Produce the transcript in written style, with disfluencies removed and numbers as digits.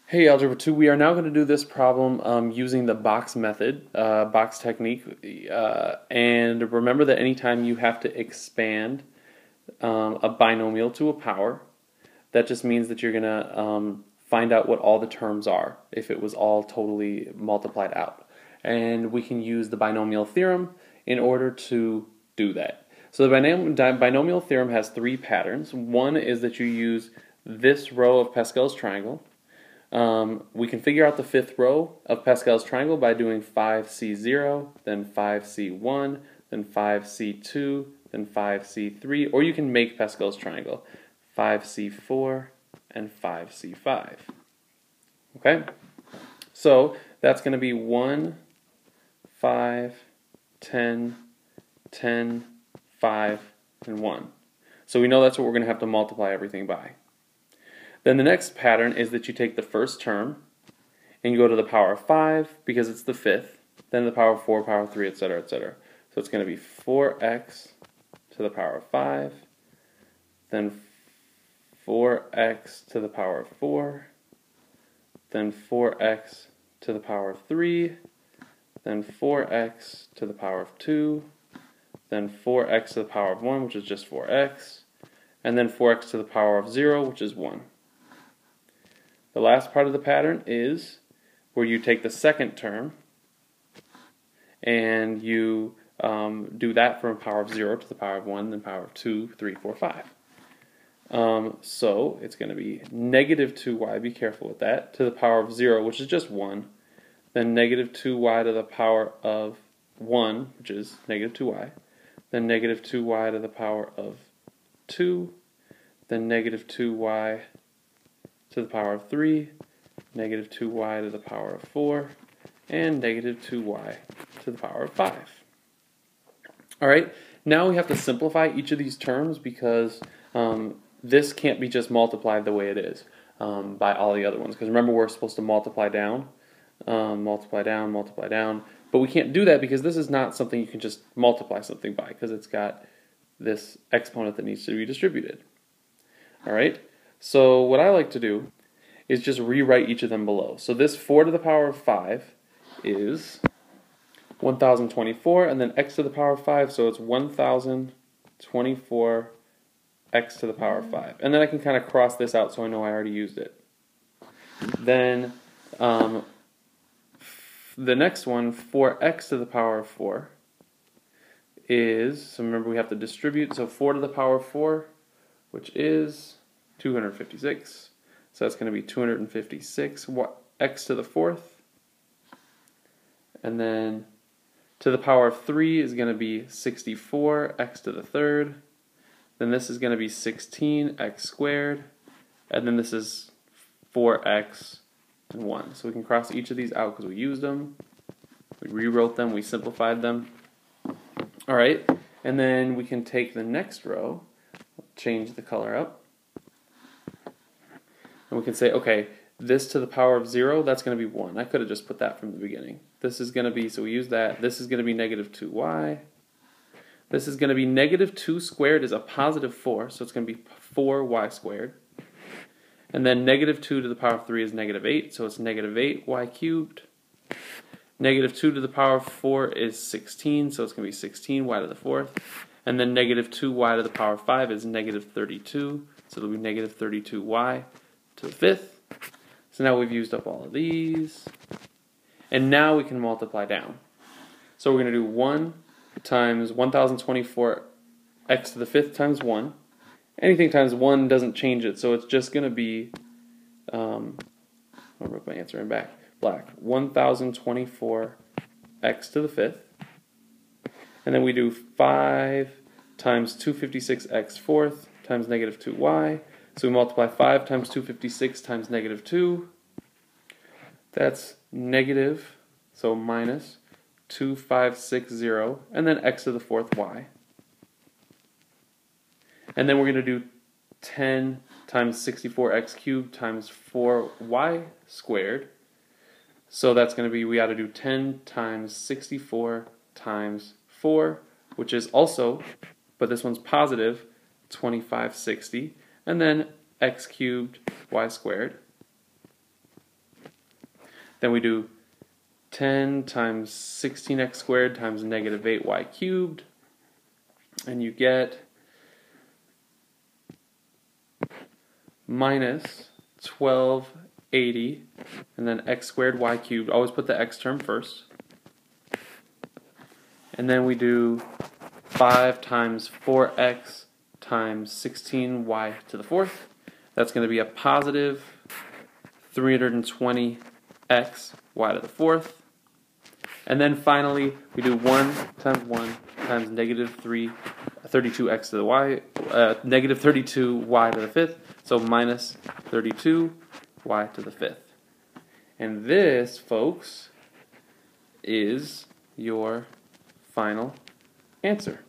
Hey, Algebra 2, we are now going to do this problem using the box method, box technique. And remember that anytime you have to expand a binomial to a power, that just means that you're going to find out what all the terms are if it was all totally multiplied out. And we can use the binomial theorem in order to do that. So the binomial theorem has three patterns. One is that you use this row of Pascal's triangle. We can figure out the fifth row of Pascal's triangle by doing 5C0, then 5C1, then 5C2, then 5C3, or you can make Pascal's triangle 5C4 and 5C5. Okay? So that's going to be 1, 5, 10, 10, 5, and 1. So we know that's what we're going to have to multiply everything by. Then the next pattern is that you take the first term and you go to the power of 5 because it's the fifth, then the power of 4, power of 3, etc., etc. So it's going to be 4x to the power of 5, then 4x to the power of 4, then 4x to the power of 3, then 4x to the power of 2, then 4x to the power of 1, which is just 4x, and then 4x to the power of 0, which is 1. The last part of the pattern is where you take the second term and you do that from a power of 0 to the power of 1, then power of 2, 3, 4, 5. So it's going to be negative 2y, be careful with that, to the power of 0, which is just 1, then negative 2y to the power of 1, which is negative 2y, then negative 2y to the power of 2, then negative 2y to the power of 3, negative 2y to the power of 4, and negative 2y to the power of 5. Alright, now we have to simplify each of these terms because this can't be just multiplied the way it is by all the other ones. Because remember, we're supposed to multiply down, multiply down, multiply down. But we can't do that because this is not something you can just multiply something by because it's got this exponent that needs to be distributed. Alright? So what I like to do is just rewrite each of them below. So this 4 to the power of 5 is 1024, and then x to the power of 5, so it's 1024 x to the power of 5. And then I can kind of cross this out so I know I already used it. Then the next one, 4x to the power of 4, is, so remember we have to distribute, so 4 to the power of 4, which is 256. So that's going to be 256 x to the fourth. And then to the power of 3 is going to be 64 x to the third. Then this is going to be 16 x squared. And then this is 4x and 1. So we can cross each of these out because we used them. We rewrote them. We simplified them. Alright. And then we can take the next row, change the color up. And we can say, okay, this to the power of 0, that's going to be 1. I could have just put that from the beginning. This is going to be, so we use that. This is going to be negative 2y. This is going to be negative 2 squared is a positive 4, so it's going to be 4y squared. And then negative 2 to the power of 3 is negative 8, so it's negative 8y cubed. Negative 2 to the power of 4 is 16, so it's going to be 16y to the fourth. And then negative 2y to the power of 5 is negative 32, so it'll be negative 32y to the fifth. So now we've used up all of these. And now we can multiply down. So we're going to do 1 times 1024 x to the fifth times 1. Anything times 1 doesn't change it, so it's just going to be, I'll write my answer in black. 1024 x to the fifth. And then we do 5 times 256x fourth times negative 2y. So we multiply 5 times 256 times negative 2. That's negative, so minus 2560, and then x to the fourth y. And then we're going to do 10 times 64x cubed times 4y squared. So that's going to be, we got to do 10 times 64 times 4, which is also, but this one's positive, 2560. And then x cubed y squared. Then we do 10 times 16x squared times negative 8y cubed, and you get minus 1280, and then x squared y cubed. Always put the x term first. And then we do 5 times 4x times 16y to the fourth. That's going to be a positive 320x y to the fourth. And then finally, we do 1 times negative 32x to the y, negative 32y to the fifth, so minus 32y to the fifth. And this, folks, is your final answer.